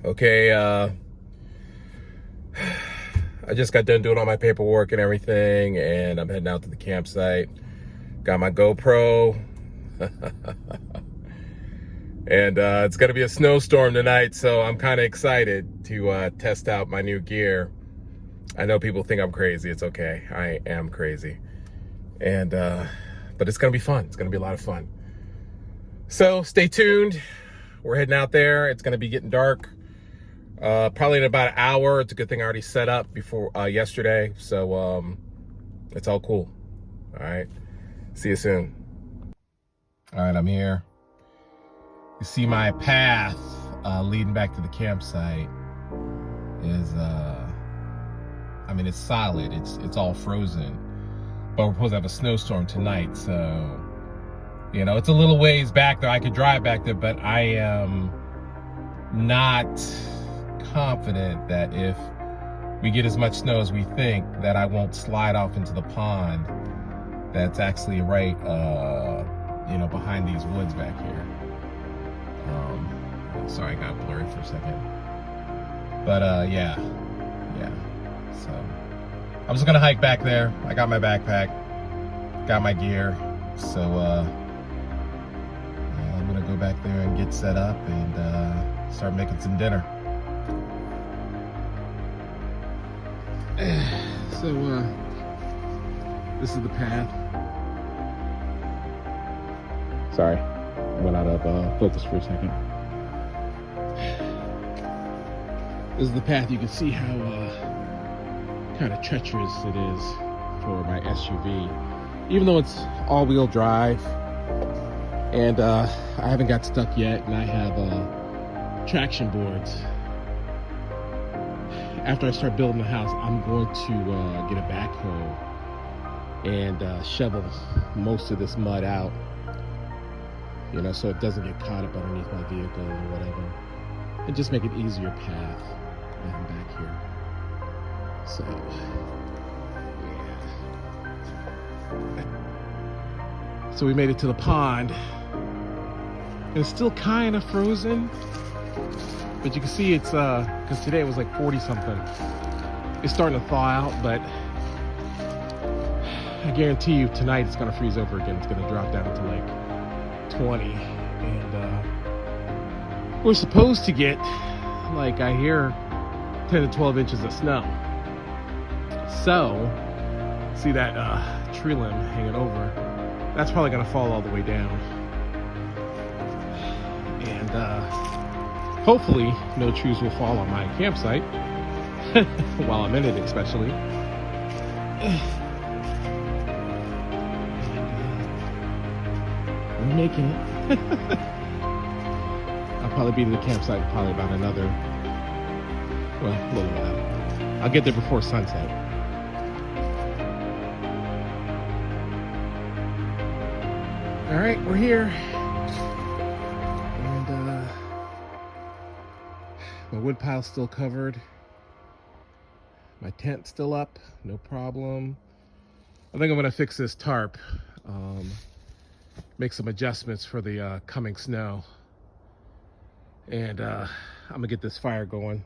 Okay, I just got done doing all my paperwork and everything, and I'm heading out to the campsite. Got my GoPro. And it's going to be a snowstorm tonight, so I'm kind of excited to test out my new gear. I know people think I'm crazy. It's okay. I am crazy. And but it's going to be fun. It's going to be a lot of fun. So stay tuned. We're heading out there. It's going to be getting dark. Probably in about an hour. It's a good thing I already set up before yesterday. So it's all cool. All right. See you soon. All right, I'm here. You see my path leading back to the campsite is, I mean, it's solid. It's all frozen. But we're supposed to have a snowstorm tonight, so, you know, it's a little ways back there. I could drive back there, but I am not confident that if we get as much snow as we think, that I won't slide off into the pond that's actually right, you know, behind these woods back here. Sorry, I got blurry for a second. But yeah. So I was gonna hike back there. I got my backpack, got my gear. So I'm gonna go back there and get set up and start making some dinner. So this is the path. Sorry, went out of focus for a second. This is the path. You can see how kind of treacherous it is for my SUV, even though it's all-wheel drive, and I haven't got stuck yet, and I have traction boards. After I start building the house, I'm going to get a backhoe and shovel most of this mud out, you know, so it doesn't get caught up underneath my vehicle or whatever, and just make an easier path when I'm back here. So, yeah. So we made it to the pond. And it's still kind of frozen, but you can see it's, because today it was like 40 something. It's starting to thaw out, but I guarantee you tonight it's gonna freeze over again. It's gonna drop down to like 20. And we're supposed to get, like, I hear 10 to 12 inches of snow. So, see that tree limb hanging over? That's probably gonna fall all the way down. And hopefully no trees will fall on my campsite, while I'm in it especially. We're making it. I'll probably be in the campsite in probably about another, well, a little while. I'll get there before sunset. All right, we're here. And my wood pile's still covered. My tent's still up, no problem. I think I'm gonna fix this tarp. Make some adjustments for the coming snow. And I'm gonna get this fire going.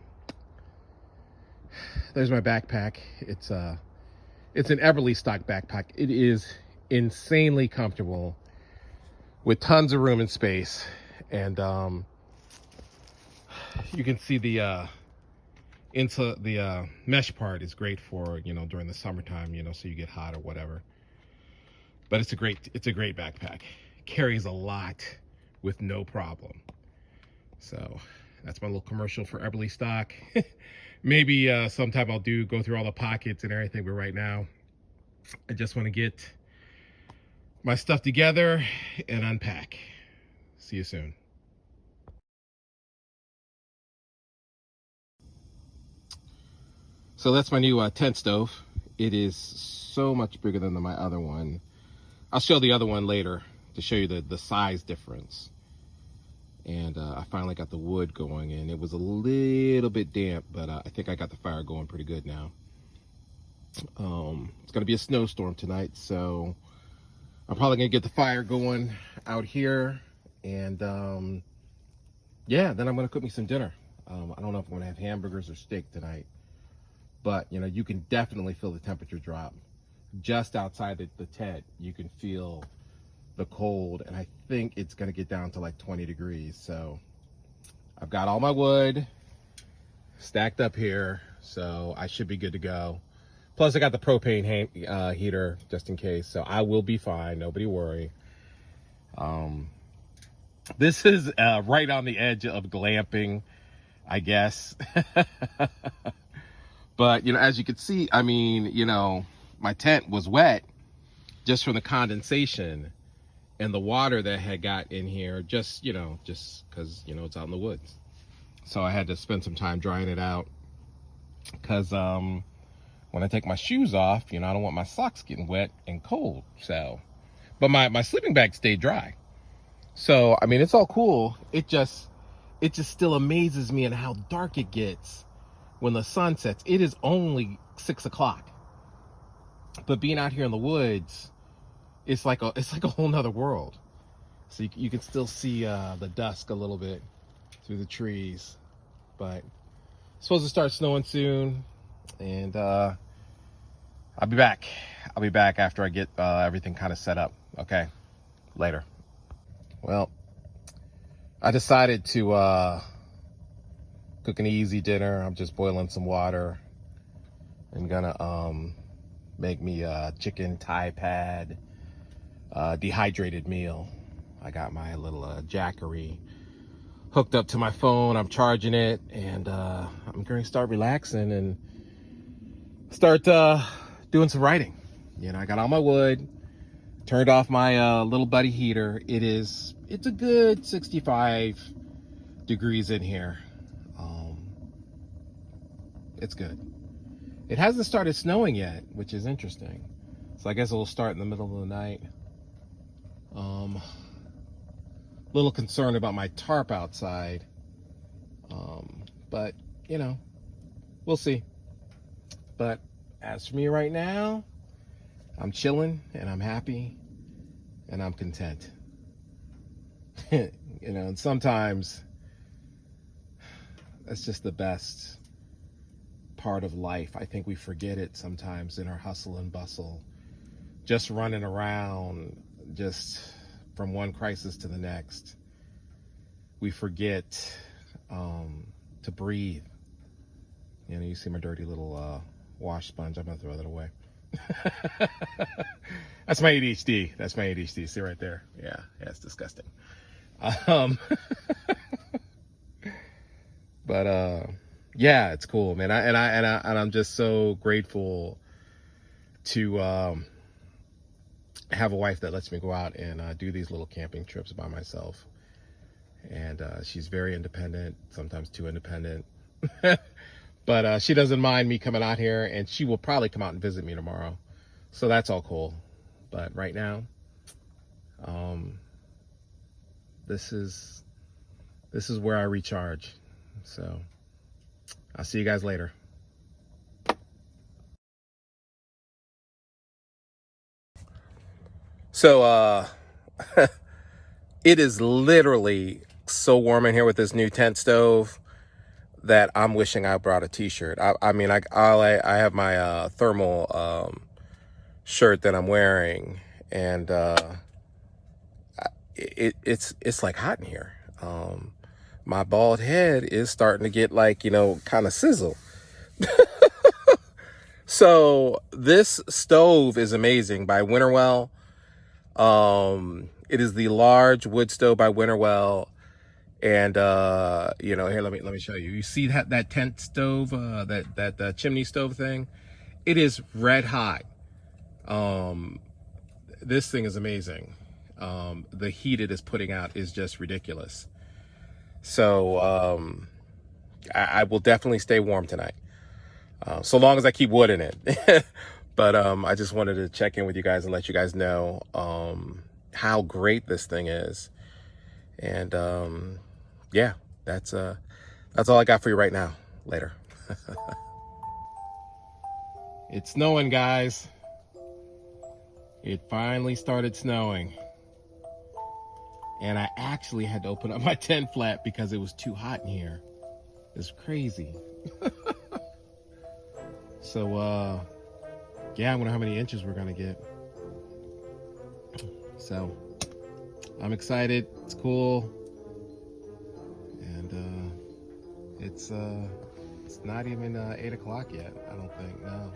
There's my backpack. It's an Everly stock backpack. It is insanely comfortable with tons of room and space. And you can see the mesh part is great for, you know, during the summertime, you know, so you get hot or whatever. But it's a great backpack. Carries a lot with no problem. So that's my little commercial for Everly stock. Maybe sometime I'll go through all the pockets and everything, but right now I just want to get my stuff together and unpack. See you soon. So that's my new tent stove. It is so much bigger than my other one. I'll show the other one later to show you the size difference. And I finally got the wood going, and it was a little bit damp, but I think I got the fire going pretty good now. It's gonna be a snowstorm tonight, so I'm probably gonna get the fire going out here, and yeah, then I'm gonna cook me some dinner. I don't know if I'm gonna have hamburgers or steak tonight, but you know, you can definitely feel the temperature drop. Just outside the tent, you can feel the cold, and I think it's gonna get down to like 20 degrees. So I've got all my wood stacked up here, so I should be good to go. Plus I got the propane heater just in case, so I will be fine, nobody worry. This is right on the edge of glamping, I guess. But you know, as you can see, I mean, you know, my tent was wet just from the condensation and the water that had got in here, just, you know, just because, you know, it's out in the woods. So I had to spend some time drying it out, because when I take my shoes off, you know, I don't want my socks getting wet and cold. So, but my sleeping bag stayed dry. So, I mean, it's all cool. It just still amazes me at how dark it gets when the sun sets. It is only 6 o'clock, but being out here in the woods, it's like a whole nother world. So you can still see the dusk a little bit through the trees, but it's supposed to start snowing soon, and I'll be back. I'll be back after I get everything kind of set up. Okay, later. Well, I decided to cook an easy dinner. I'm just boiling some water. I'm gonna make me a chicken Thai pad dehydrated meal. I got my little Jackery hooked up to my phone. I'm charging it, and I'm going to start relaxing and start doing some writing. You know, I got all my wood, turned off my little buddy heater. It's a good 65 degrees in here. It's good. It hasn't started snowing yet, which is interesting. So I guess it will start in the middle of the night. Little concerned about my tarp outside. But, you know, we'll see. But as for me right now, I'm chilling, and I'm happy, and I'm content. You know, and sometimes that's just the best part of life. I think we forget it sometimes in our hustle and bustle, just running around, just from one crisis to the next. We forget to breathe. You know, you see my dirty little wash sponge. I'm gonna throw that away. That's my ADHD. That's my ADHD. See right there? Yeah, it's disgusting. But yeah, it's cool, man. I'm just so grateful to have a wife that lets me go out and do these little camping trips by myself. And she's very independent, sometimes too independent. But she doesn't mind me coming out here, and she will probably come out and visit me tomorrow. So that's all cool. But right now, this is where I recharge. So I'll see you guys later. So it is literally so warm in here with this new tent stove that I'm wishing I brought a t-shirt. I mean, I have my thermal shirt that I'm wearing, and it's like hot in here. My bald head is starting to get, like, you know, kind of sizzle. So this stove is amazing, by Winterwell. It is the large wood stove by Winterwell. And you know, here, let me show you. You see that tent stove, that chimney stove thing? It is red hot. This thing is amazing. The heat it is putting out is just ridiculous. So I will definitely stay warm tonight, so long as I keep wood in it. But I just wanted to check in with you guys and let you guys know how great this thing is. And yeah, that's all I got for you right now. Later. It's snowing, guys. It finally started snowing. And I actually had to open up my tent flap because it was too hot in here. is crazy. So, yeah, I wonder how many inches we're gonna get. So, I'm excited. It's cool, and it's not even 8 o'clock yet. I don't think. No,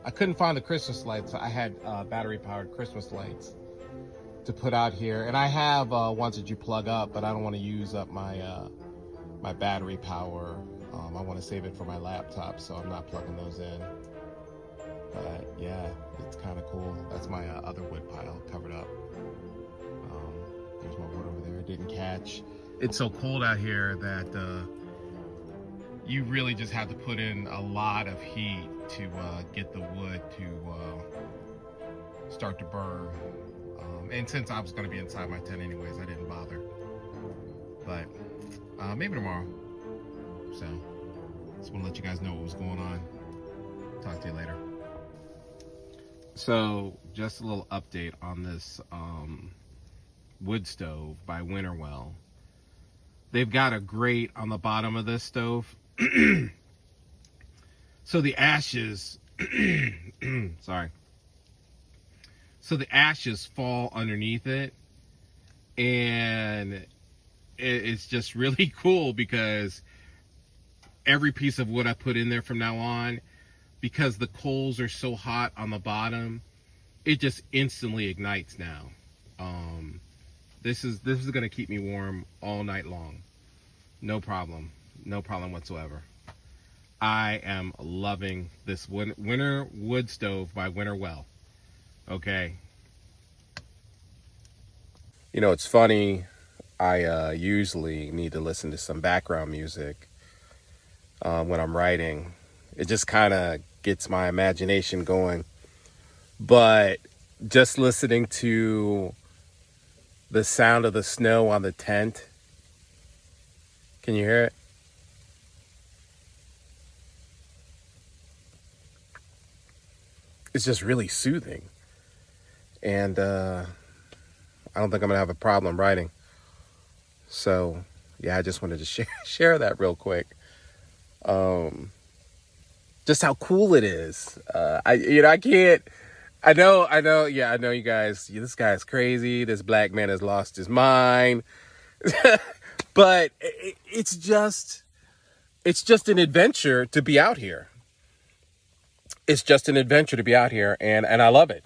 I couldn't find the Christmas lights. I had battery-powered Christmas lights to put out here, and I have ones that you plug up, but I don't want to use up my my battery power. I want to save it for my laptop, so I'm not plugging those in. But yeah, it's kind of cool. That's my other wood pile covered up. There's my wood over there. It didn't catch. It's so cold out here that you really just have to put in a lot of heat to get the wood to start to burn. And since I was going to be inside my tent anyways, I didn't bother. But maybe tomorrow. So just want to let you guys know what was going on. Talk to you later. So just a little update on this wood stove by Winterwell. They've got a grate on the bottom of this stove. So the ashes, sorry. So the ashes fall underneath it, and it's just really cool because every piece of wood I put in there from now on, because the coals are so hot on the bottom, it just instantly ignites now. This is going to keep me warm all night long. No problem whatsoever. I am loving this winter wood stove by Winterwell. Okay. You know, it's funny. I usually need to listen to some background music when I'm writing. It just kind of gets my imagination going. But just listening to the sound of the snow on the tent. Can you hear it? It's just really soothing. And I don't think I'm gonna have a problem writing. So yeah, I just wanted to share that real quick. Just how cool it is. I can't. I know. Yeah, I know you guys. This guy's crazy. This black man has lost his mind. But it's just an adventure to be out here. It's just an adventure to be out here, and I love it.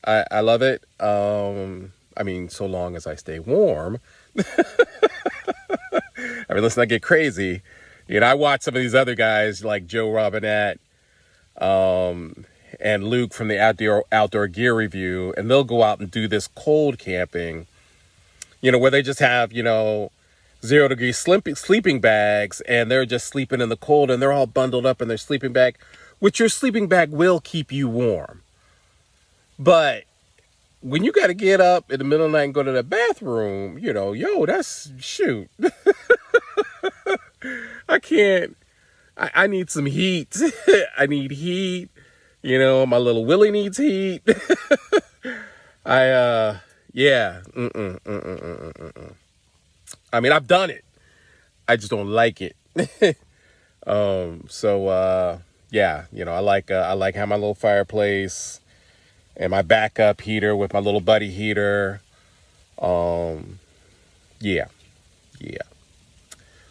I love it. I mean, so long as I stay warm. I mean, let's not get crazy. You know, I watch some of these other guys like Joe Robinette, and Luke from the Outdoor Gear Review, and they'll go out and do this cold camping, you know, where they just have, 0-degree sleeping bags, and they're just sleeping in the cold, and they're all bundled up in their sleeping bag, which your sleeping bag will keep you warm. But when you got to get up in the middle of the night and go to the bathroom, that's shoot. I can't. I need some heat. I need heat. My little Willie needs heat. Yeah. I mean, I've done it. I just don't like it. Yeah, I like having my little fireplace and my backup heater with my little buddy heater. Yeah.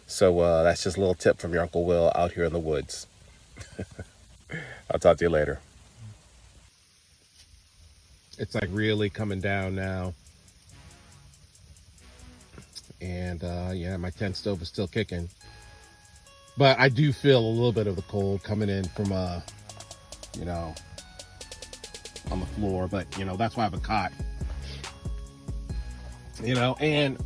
So that's just a little tip from your Uncle Will out here in the woods. I'll talk to you later. It's like really coming down now. And yeah, my tent stove is still kicking. But I do feel a little bit of the cold coming in from, on the floor. But, that's why I have a cot. And,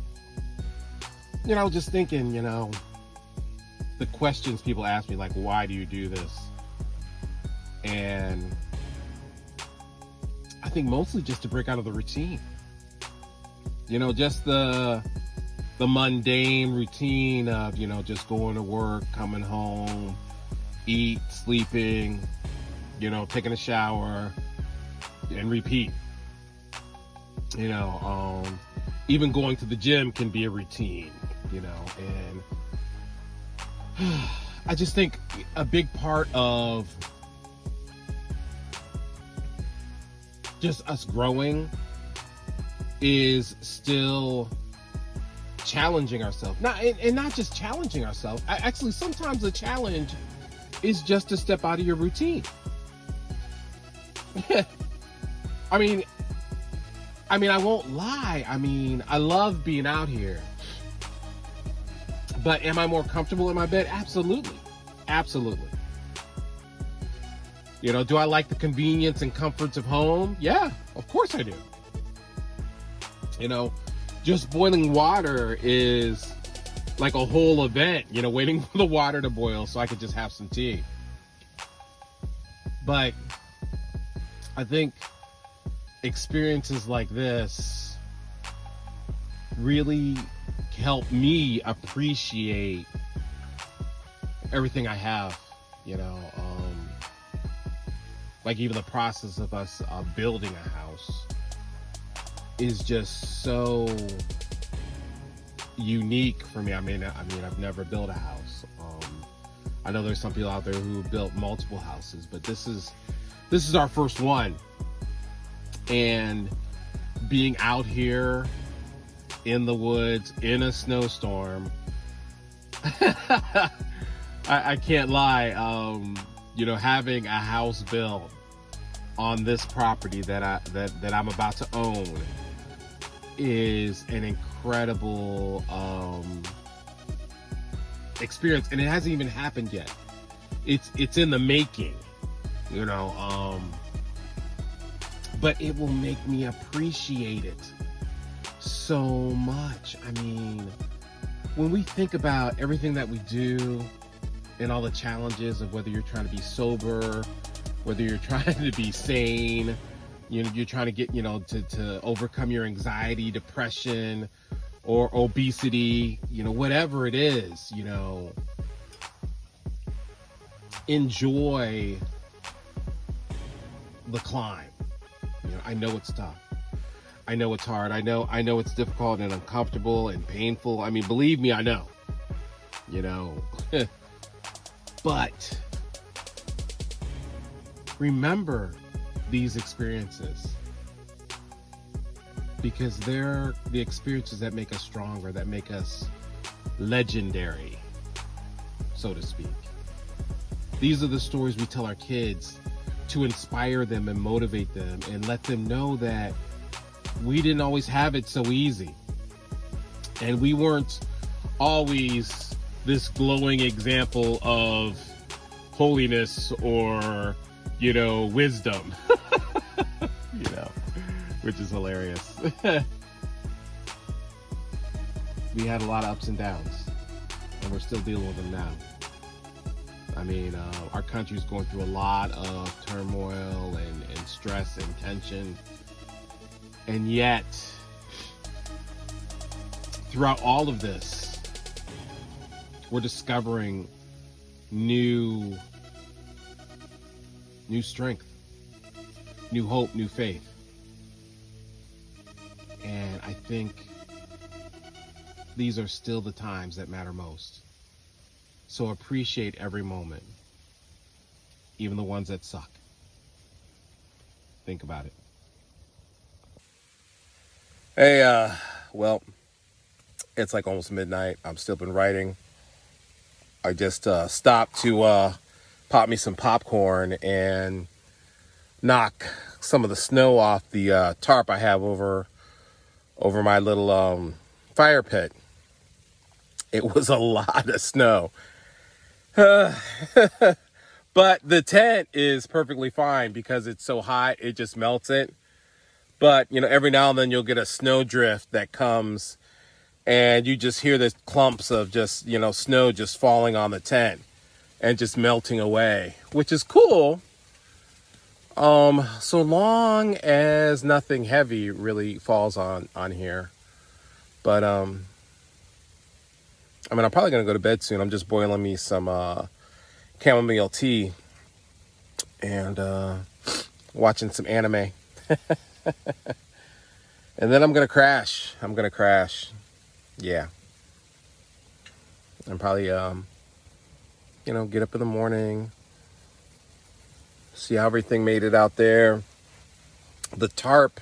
I was just thinking, the questions people ask me, like, why do you do this? And I think mostly just to break out of the routine. Just the mundane routine of, just going to work, coming home, eat, sleeping, taking a shower, and repeat. Even going to the gym can be a routine. you know, and I just think a big part of just us growing is still challenging ourselves. Not just challenging ourselves. Actually, sometimes the challenge is just to step out of your routine. I mean, I won't lie. I mean, I love being out here. But am I more comfortable in my bed? Absolutely. Absolutely. You know, do I like the convenience and comforts of home? Yeah, of course I do. You know, just boiling water is like a whole event, you know, waiting for the water to boil so I could just have some tea. But I think experiences like this really help me appreciate everything I have, you know, like even the process of us building a house is just so unique for me. I mean, I've never built a house. I know there's some people out there who built multiple houses, but this is our first one. And being out here in the woods in a snowstorm, I can't lie. You know, having a house built on this property that I'm about to own is an incredible experience, and it hasn't even happened yet. It's in the making, you know. But it will make me appreciate it so much. I mean, when we think about everything that we do and all the challenges of whether you're trying to be sober, whether you're trying to be sane, you know, you're trying to get, you know, to overcome your anxiety, depression, or obesity, you know, whatever it is, you know, enjoy the climb. You know, I know it's tough. I know it's hard. I know it's difficult and uncomfortable and painful. I mean, believe me, I know. You know, but remember these experiences, because they're the experiences that make us stronger, that make us legendary, so to speak. These are the stories we tell our kids to inspire them and motivate them and let them know that we didn't always have it so easy. And we weren't always this glowing example of holiness or, you know, wisdom, you know, which is hilarious. We had a lot of ups and downs, and we're still dealing with them now. I mean, our country's going through a lot of turmoil and stress and tension. And yet, throughout all of this, we're discovering new strength, new hope, new faith. And I think these are still the times that matter most. So appreciate every moment, even the ones that suck. Think about it. Hey, well, it's like almost midnight. I'm still been writing. I just stopped to pop me some popcorn and knock some of the snow off the tarp I have over my little fire pit. It was a lot of snow. But the tent is perfectly fine because it's so hot, it just melts it. But, you know, every now and then you'll get a snow drift that comes and you just hear the clumps of just, you know, snow just falling on the tent and just melting away, which is cool. So long as nothing heavy really falls on here. But, I mean, I'm probably going to go to bed soon. I'm just boiling me some chamomile tea and watching some anime. And then I'm going to crash. Yeah. and probably, get up in the morning, see how everything made it out there. The tarp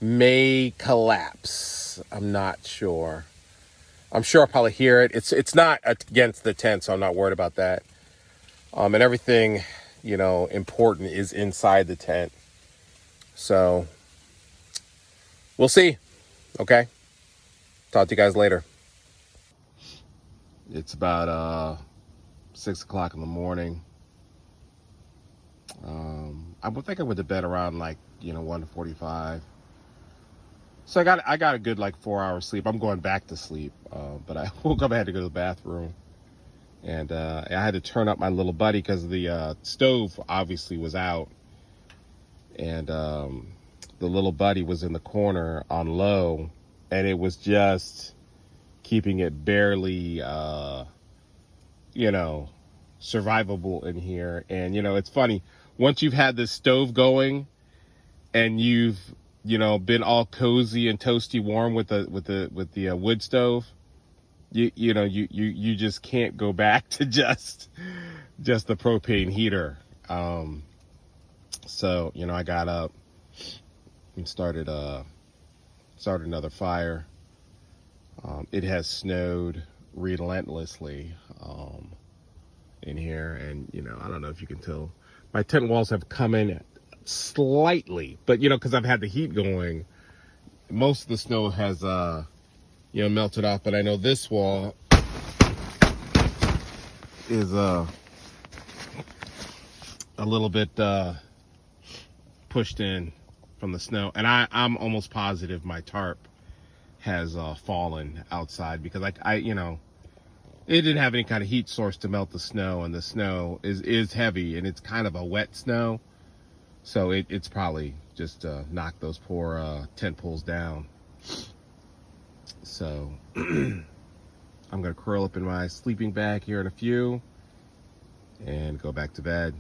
may collapse. I'm not sure. I'm sure I'll probably hear it. It's not against the tent, so I'm not worried about that. And everything, important is inside the tent. So we'll see. Okay. Talk to you guys later. It's about 6 o'clock in the morning. I would think I went to bed around 1:45. So I got a good 4 hours sleep. I'm going back to sleep, but I woke up. I had to go to the bathroom, and I had to turn up my little buddy because the stove obviously was out, and the little buddy was in the corner on low, and it was just keeping it barely, survivable in here. And it's funny, once you've had this stove going, and you've been all cozy and toasty warm with the wood stove, you just can't go back to just the propane heater. So I got up and started another fire. It has snowed relentlessly in here, and I don't know if you can tell, my tent walls have come in slightly, but because I've had the heat going, most of the snow has melted off. But I know this wall is a little bit pushed in from the snow, and I'm almost positive my tarp has fallen outside, because it didn't have any kind of heat source to melt the snow, and the snow is heavy, and it's kind of a wet snow. So it's probably just knocked those poor tent poles down. So I'm going to curl up in my sleeping bag here in a few and go back to bed.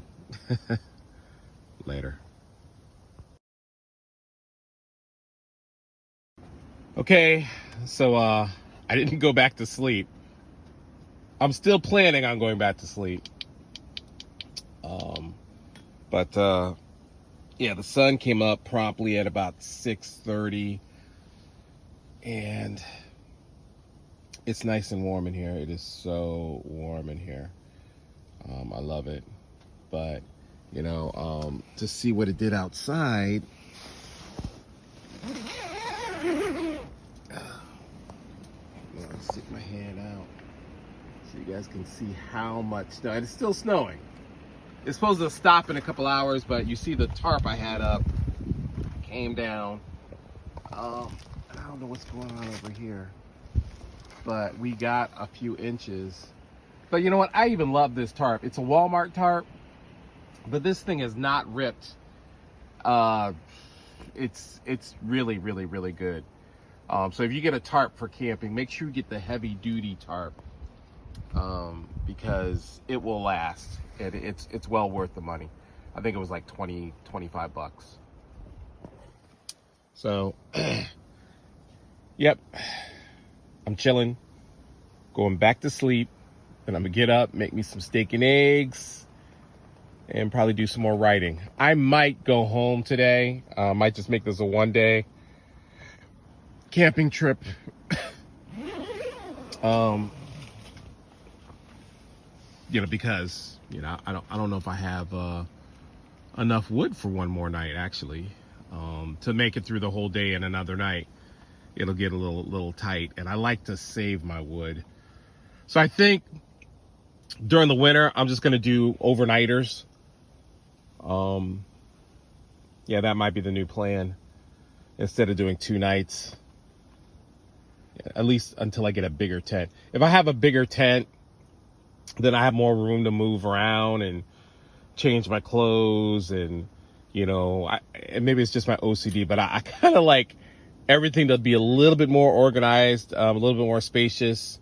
Later. Okay, so I didn't go back to sleep. I'm still planning on going back to sleep. But yeah, the sun came up promptly at about 6:30, and it's nice and warm in here. It is so warm in here. I love it. But to see what it did outside, I'll stick my hand out so you guys can see how much snow. And it's still snowing. It's supposed to stop in a couple hours, but you see the tarp I had up came down. I don't know what's going on over here, but we got a few inches. But you know what? I even love this tarp. It's a Walmart tarp, but this thing is not ripped. It's really, really, really good. So if you get a tarp for camping, make sure you get the heavy duty tarp, because it will last. It's well worth the money. I think it was like 25 bucks. So, yep, I'm chilling, going back to sleep, and I'm gonna get up, make me some steak and eggs, and probably do some more writing. I might go home today. Might just make this a one-day camping trip. Because I don't know if I have enough wood for one more night, actually, to make it through the whole day and another night. It'll get a little tight, and I like to save my wood. So I think during the winter, I'm just gonna do overnighters. Yeah, that might be the new plan. Instead of doing 2 nights, at least until I get a bigger tent. If I have a bigger tent, then I have more room to move around and change my clothes, and and maybe it's just my OCD, but I kind of like everything to be a little bit more organized, a little bit more spacious.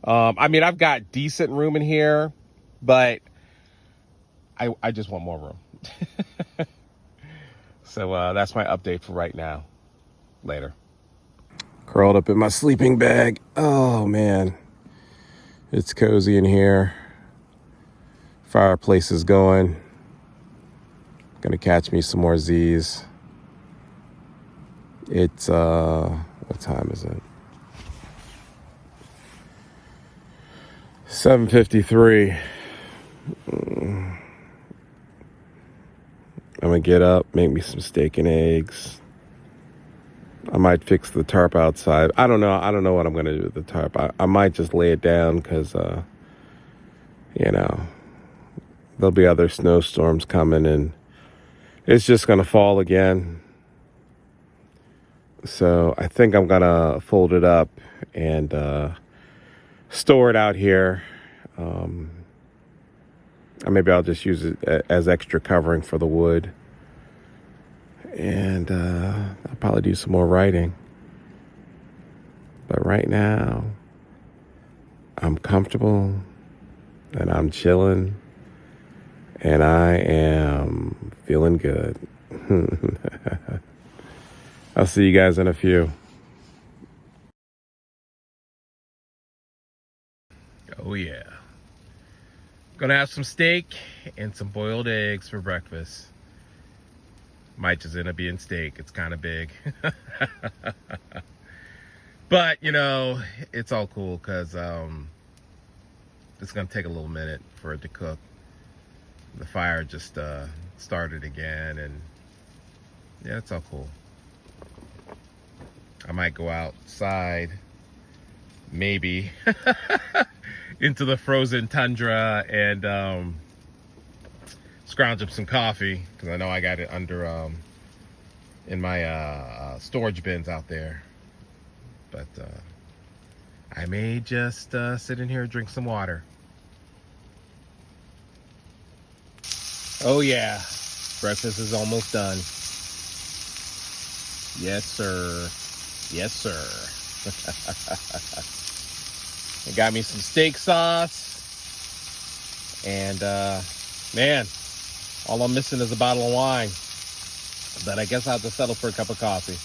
I mean, I've got decent room in here, but I just want more room. So that's my update for right now. Later. Curled up in my sleeping bag. Oh man, It's cozy in here. Fireplace is going. Gonna catch me some more Z's. It's what time is it? 7:53. I'm gonna get up, make me some steak and eggs. I might fix the tarp outside. I don't know what I'm gonna do with the tarp. I might just lay it down because there'll be other snowstorms coming and it's just gonna fall again. So I think I'm gonna fold it up and store it out here. Maybe I'll just use it as extra covering for the wood. And I'll probably do some more writing. But right now, I'm comfortable and I'm chilling and I am feeling good. I'll see you guys in a few. Oh yeah. Gonna have some steak and some boiled eggs for breakfast. Might just end up being steak. It's kind of big. But, it's all cool because it's gonna take a little minute for it to cook. The fire just started again and yeah, it's all cool. I might go outside, maybe, into the frozen tundra and scrounge up some coffee because I know I got it under in my storage bins out there. But I may just sit in here and drink some water. Oh yeah, breakfast is almost done. Yes, sir. Yes, sir. I got me some steak sauce. And, man, all I'm missing is a bottle of wine. But I guess I'll have to settle for a cup of coffee.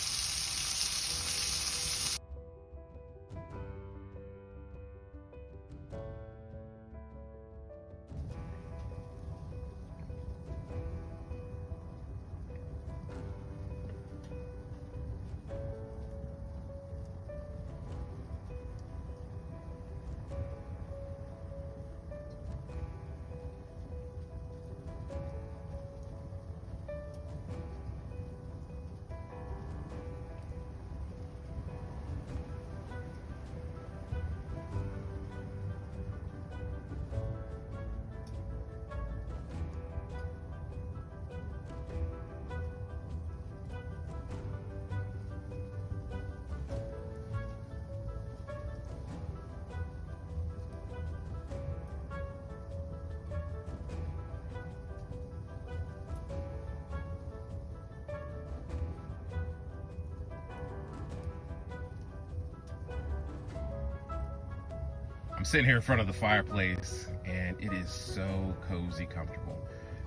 I'm sitting here in front of the fireplace and it is so cozy, comfortable.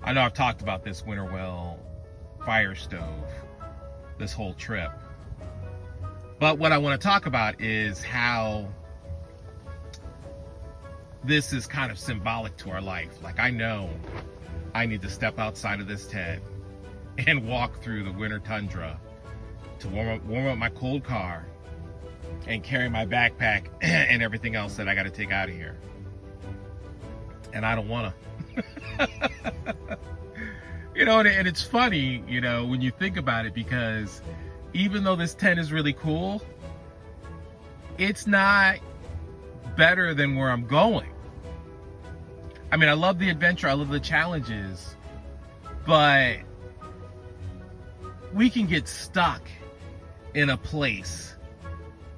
I know I've talked about this Winterwell fire stove this whole trip. But what I want to talk about is how this is kind of symbolic to our life. Like, I know I need to step outside of this tent and walk through the winter tundra to warm up my cold car and carry my backpack and everything else that I got to take out of here. And I don't want to. And it's funny, when you think about it, because even though this tent is really cool, it's not better than where I'm going. I mean, I love the adventure, I love the challenges, but we can get stuck in a place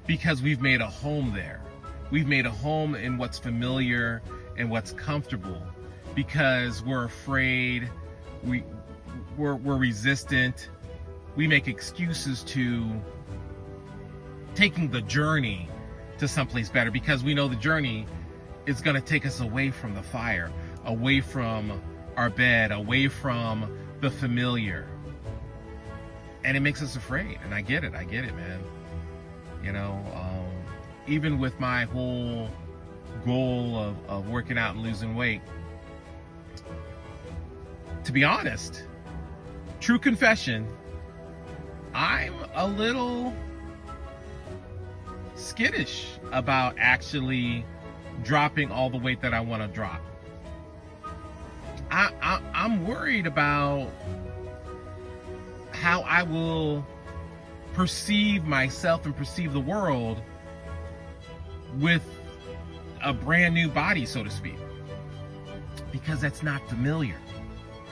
because we've made a home there. We've made a home in what's familiar and what's comfortable because we're afraid, we're resistant. We make excuses to taking the journey to someplace better because we know the journey is going to take us away from the fire, away from our bed, away from the familiar. And it makes us afraid. And I get it, man. Even with my whole goal of working out and losing weight. To be honest, true confession, I'm a little skittish about actually dropping all the weight that I want to drop. I'm worried about how I will perceive myself and perceive the world with a brand new body, so to speak, because that's not familiar.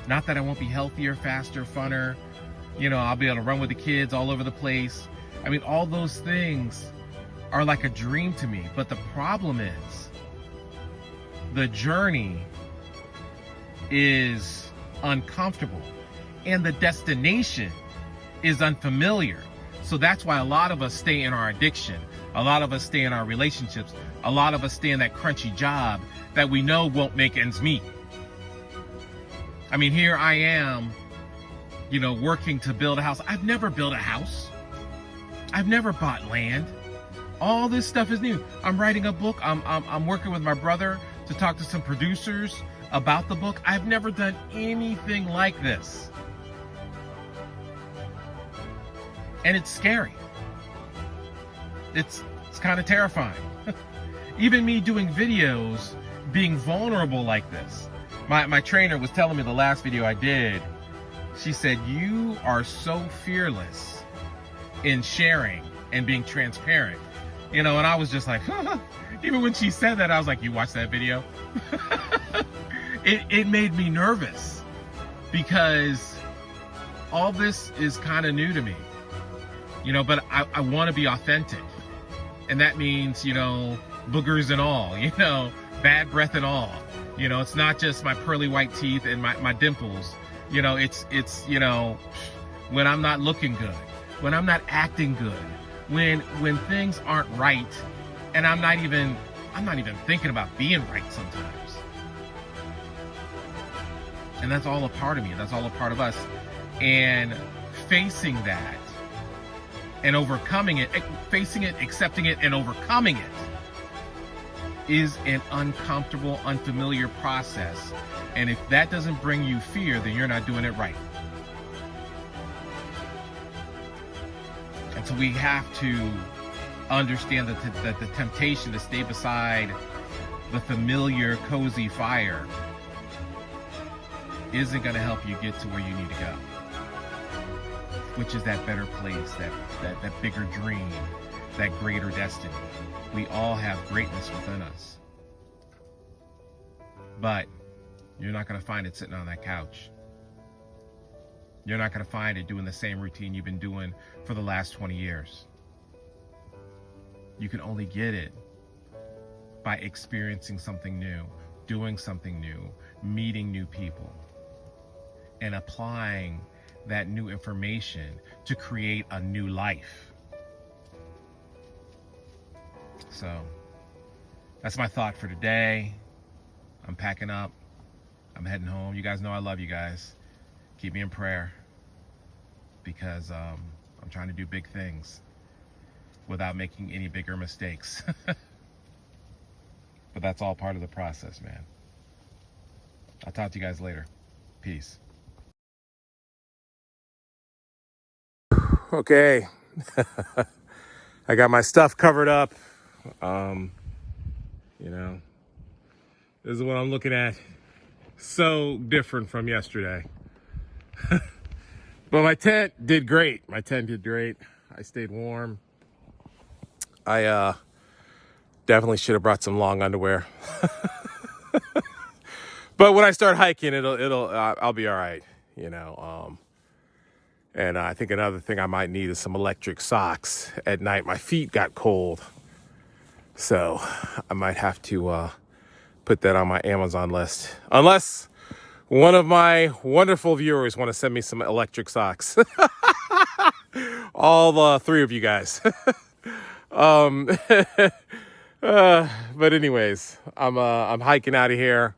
Not that I won't be healthier, faster, funner, I'll be able to run with the kids all over the place. I mean, all those things are like a dream to me, but the problem is the journey is uncomfortable and the destination is unfamiliar. So that's why a lot of us stay in our addiction. A lot of us stay in our relationships. A lot of us stay in that crunchy job that we know won't make ends meet. I mean, here I am, working to build a house. I've never built a house. I've never bought land. All this stuff is new. I'm writing a book. I'm working with my brother to talk to some producers about the book. I've never done anything like this. And it's scary. It's kind of terrifying. Even me doing videos, being vulnerable like this. My trainer was telling me the last video I did, she said, you are so fearless in sharing and being transparent. And I was just like, even when she said that, I was like, you watched that video? It made me nervous because all this is kind of new to me, but I want to be authentic. And that means, boogers and all, bad breath and all. It's not just my pearly white teeth and my dimples. It's when I'm not looking good, when I'm not acting good, when things aren't right, and I'm not even thinking about being right sometimes. And that's all a part of me. That's all a part of us. And facing that and overcoming it, facing it, accepting it, and overcoming it is an uncomfortable, unfamiliar process. And if that doesn't bring you fear, then you're not doing it right. And so we have to understand that the temptation to stay beside the familiar, cozy fire isn't going to help you get to where you need to go, which is that better place, that bigger dream, that greater destiny. We all have greatness within us, but you're not going to find it sitting on that couch. You're not going to find it doing the same routine you've been doing for the last 20 years. You can only get it by experiencing something new, doing something new, meeting new people, and applying that new information to create a new life. So that's my thought for today. I'm packing up. I'm heading home. You guys know I love you guys. Keep me in prayer because I'm trying to do big things without making any bigger mistakes. But that's all part of the process, man. I'll talk to you guys later. Peace. Okay. I got my stuff covered up. This is what I'm looking at. So different from yesterday. But my tent did great. I stayed warm. I definitely should have brought some long underwear. But when I start hiking, I'll be all right, And I think another thing I might need is some electric socks at night. My feet got cold. So I might have to put that on my Amazon list. Unless one of my wonderful viewers want to send me some electric socks. All three of you guys. But anyways, I'm hiking out of here.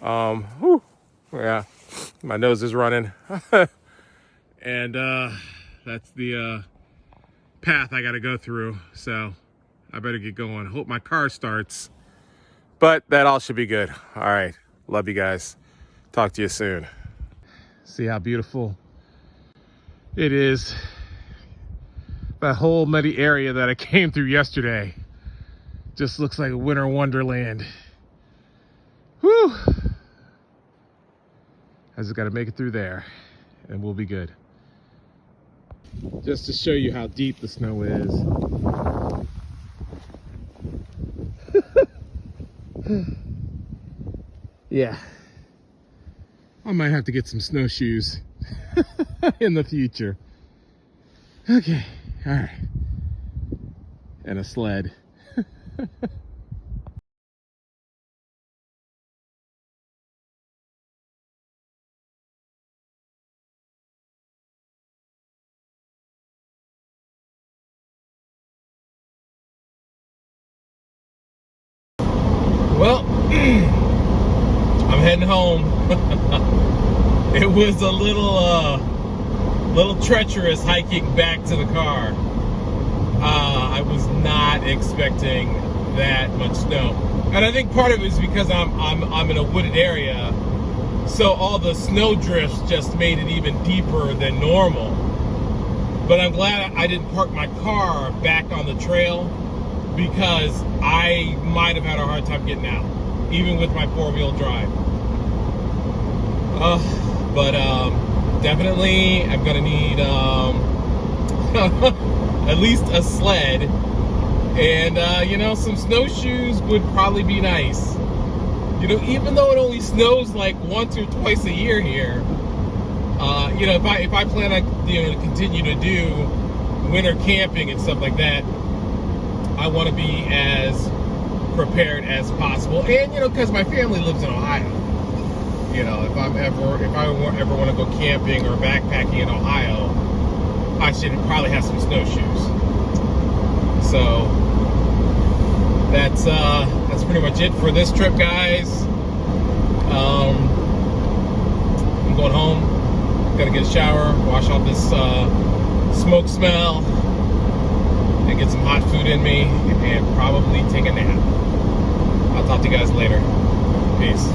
Yeah, my nose is running. And that's the path I got to go through. So I better get going. Hope my car starts. But that all should be good. All right. Love you guys. Talk to you soon. See how beautiful it is. That whole muddy area that I came through yesterday just looks like a winter wonderland. Whew. I just got to make it through there and we'll be good. Just to show you how deep the snow is. Yeah. I might have to get some snowshoes in the future. Okay, all right. And a sled. Well, I'm heading home. It was a little treacherous hiking back to the car. I was not expecting that much snow, and I think part of it is because I'm in a wooded area, so all the snow drifts just made it even deeper than normal. But I'm glad I didn't park my car back on the trail, because I might have had a hard time getting out, even with my four-wheel drive. But definitely I'm gonna need at least a sled, and you know, some snowshoes would probably be nice. You know, even though it only snows like once or twice a year here, you know, if I plan on, you know, to continue to do winter camping and stuff like that, I want to be as prepared as possible. And, you know, because my family lives in Ohio, you know, if I ever want to go camping or backpacking in Ohio, I should probably have some snowshoes. So that's pretty much it for this trip, guys. I'm going home, gotta get a shower, wash off this smoke smell, and get some hot food in me, and probably take a nap. I'll talk to you guys later. Peace.